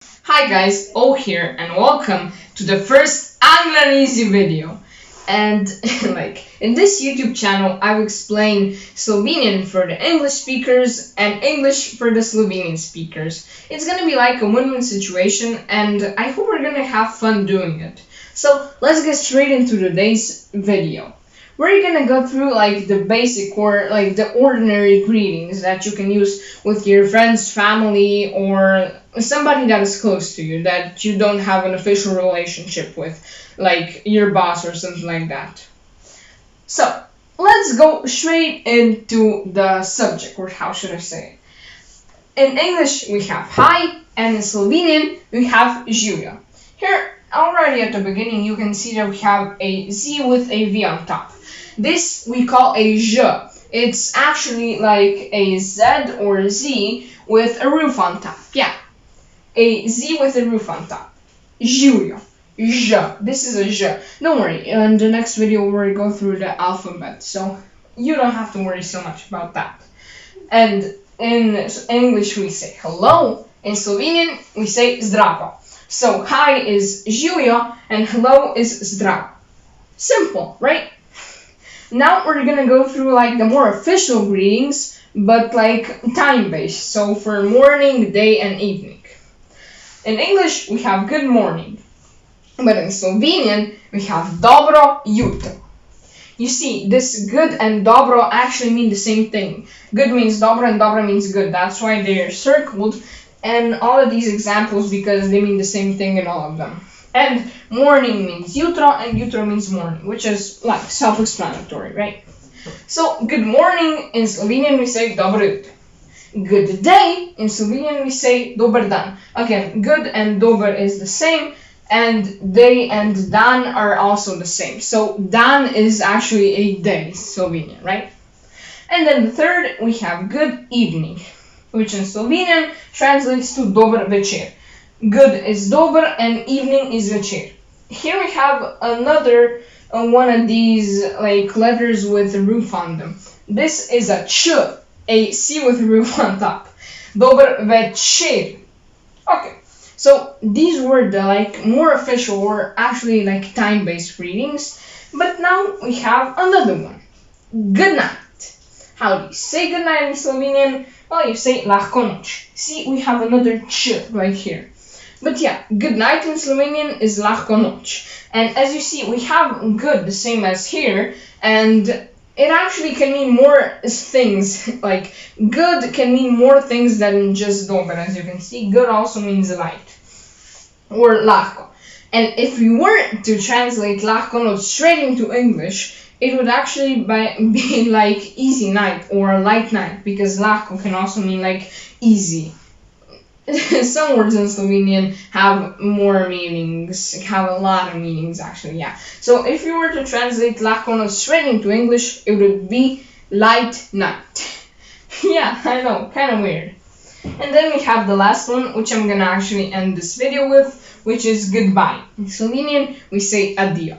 Hi guys, O here and welcome to the first Lahko in Izi video. And in this YouTube channel I will explain Slovenian for the English speakers and English for the Slovenian speakers. It's gonna be like a win-win situation and I hope we're gonna have fun doing it. So let's get straight into today's video. We're gonna go through the basic or the ordinary greetings that you can use with your friends, family, or somebody that is close to you that you don't have an official relationship with, like your boss or something like that. So let's go straight into the subject, or how should I say it? In English we have hi, and in Slovenian we have Živjo. Here already at the beginning you can see that we have a Z with a V on top. This we call a Ž. It's actually like a Z or a Z with a roof on top. Yeah, a Z with a roof on top. Živjo. Ž. This is a Ž. Don't worry, in the next video we'll go through the alphabet, so you don't have to worry so much about that. And in English we say hello. In Slovenian we say Zdravo. So hi is Živjo and hello is Zdravo. Simple, right? Now we're gonna go through the more official greetings, but time-based, so for morning, day, and evening. In English we have good morning, but in Slovenian we have Dobro, jutro. You see, this good and dobro actually mean the same thing. Good means dobro and dobro means good. That's why they're circled and all of these examples, because they mean the same thing in all of them. And morning means jutro and jutro means morning, which is self-explanatory, right? So good morning in Slovenian we say Dobro jutro. Good day in Slovenian we say Dober dan. Again, good and dober is the same, and day and dan are also the same. So dan is actually a day, Slovenian, right? And then the third we have good evening, which in Slovenian translates to Dober večer. Good is Dober and evening is večer. Here we have another one of these letters with a roof on them. This is a ch, a C with a roof on top. Dober večer. Okay, so these were the more official or actually time-based greetings. But now we have another one. Good night. How do you say good night in Slovenian? Well, you say Lahko noč. See, we have another ch right here. But yeah, good night in Slovenian is Lahko noč. And as you see, we have good the same as here, and it actually can mean more things. Good can mean more things than just dober. As you can see, good also means light or lahko. And if we were to translate Lahko noč straight into English, it would actually be easy night or light night, because lahko can also mean easy. Some words in Slovenian have more meanings, have a lot of meanings actually, yeah. So if you were to translate Lahko noč straight into English, it would be light night. Yeah, I know, kind of weird. And then we have the last one, which I'm gonna actually end this video with, which is goodbye. In Slovenian, we say adio.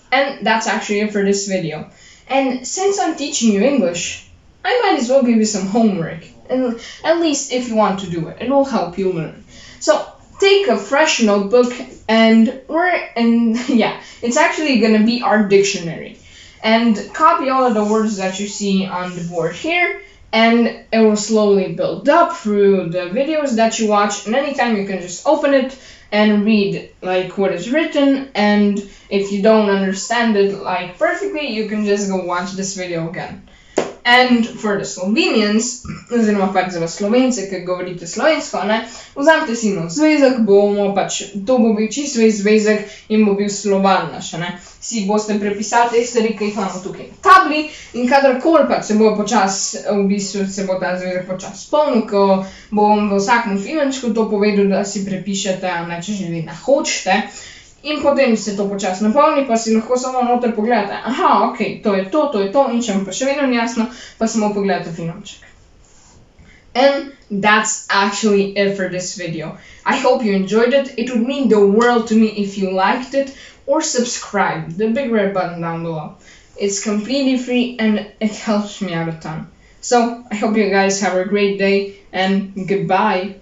And that's actually it for this video. And since I'm teaching you English, I might as well give you some homework. And at least if you want to do it, it will help you learn. So take a fresh notebook and it's actually gonna be our dictionary. And copy all of the words that you see on the board here, and it will slowly build up through the videos that you watch, and anytime you can just open it and read what is written, and if you don't understand it perfectly, you can just go watch this video again. And for the Slovenians, oziroma za vas Slovence, ki govorite slovensko, vzamete si nov zvezek, to bo bil čisto zvezek in bo bil slovarnaš, Si boste prepisali te stvari, ki jih imamo tukaj na tabli, in kadarkoli se bo se bo ta zvezek počas polnil, ko bom v vsakem filmčku to povedal, da si prepišete, če želite, hočete. In potem se to počasno napolni, pa si lahko samo noter pogledate. Aha, ok, to je to, in če vam pa še vedno ni jasno, pa samo pogledate filmček. And that's actually it for this video. I hope you enjoyed it. It would mean the world to me if you liked it, or subscribe, the big red button down below. It's completely free and it helps me out a ton. So I hope you guys have a great day, and goodbye.